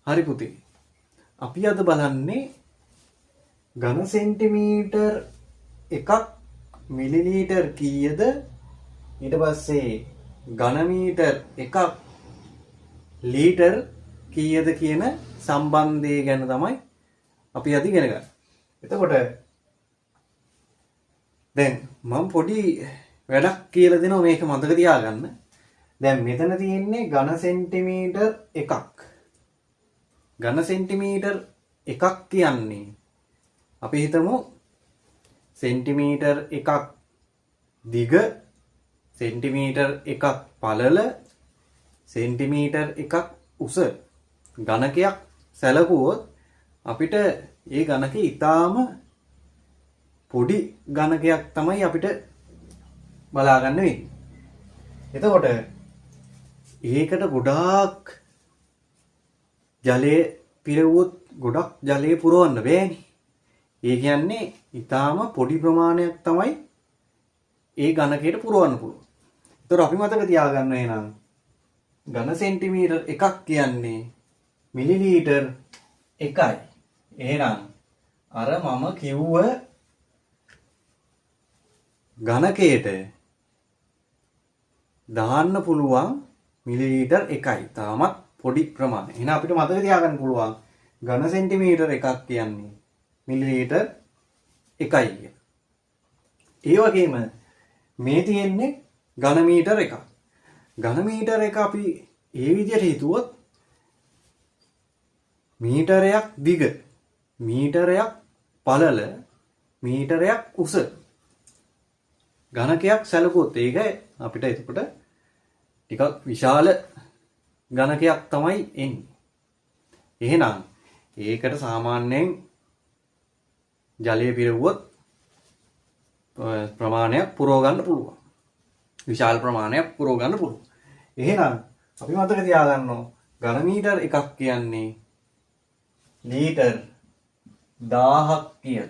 හරි පුතේ. අපි අද බලන්නේ ඝන සෙන්ටිමීටර් එකක් මිලිලීටර් කීයද ඊට පස්සේ ඝන මීටර් එකක් ලීටර් කීයද කියන සම්බන්ධය ගැන තමයි අපි අද ඉගෙන ගන්න. එතකොට දැන් මම පොඩි වැඩක් කියලා දෙනවා මේක මතක තියාගන්න. දැන් මෙතන තියෙන්නේ ඝන සෙන්ටිමීටර් එකක්. ඝන සෙන්ටිමීටර් එකක් කියන්නේ අපි හිතමු සෙන්ටිමීටර් එකක් දිග, සෙන්ටිමීටර් එකක් පළල, සෙන්ටිමීටර් එකක් උස ඝනකයක් සැලකුවොත් අපිට ඒ ඝනකය ඊටාම පොඩි ඝනකයක් තමයි අපිට බලා ගන්න වෙන්නේ. එතකොට ඒකට ගොඩාක් ජලය පිරවුවොත් ගොඩක් ජලය පුරවන්න බෑනේ. ඒ කියන්නේ ඊටාම පොඩි ප්‍රමාණයක් තමයි ඒ ඝනකයට පුරවන්න පුළුවන්. ඒතර අපි මතක තියාගන්න වෙනවා ඝන සෙන්ටිමීටර් එකක් කියන්නේ මිලිලීටර් එකයි. එහෙනම් අර මම කිව්ව ඝනකයට දාන්න පුළුවන් මිලිලීටර් එකයි. තාමත් පොඩි ප්‍රමාණය. එහෙනම් අපිට මතක තියාගන්න පුළුවන් ඝන සෙන්ටිමීටර් එකක් කියන්නේ මිලිලීටර් එකයි කියලා. ඒ වගේම මේ තියෙන්නේ ඝන මීටර් එකක්. ඝන මීටර් එක අපි ඒ විදිහට හිතුවොත් මීටරයක් දිග, මීටරයක් පළල, මීටරයක් උස ඝනකයක් සැලකුවොත් ඒක අපිට එතකොට ටිකක් විශාල ඝනකයක් තමයි එන්නේ. එහෙනම් ඒකට සාමාන්‍යයෙන් ජලය පිරවුවොත් ප්‍රමාණයක් පුරව ගන්න පුළුවන්. විශාල ප්‍රමාණයක් පුරව ගන්න පුළුවන්. එහෙනම් අපි මතක තියාගන්න ඕන ඝන මීටර් එකක් කියන්නේ ලීටර් 1000ක් කියලා.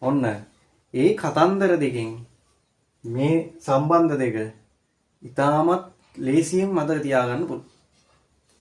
ඔන්න ඒ කතන්දර දෙකෙන් මේ සම්බන්ධ දෙක ඉතාමත් ලේසියෙන් මතක තියාගන්න පුළුවන්.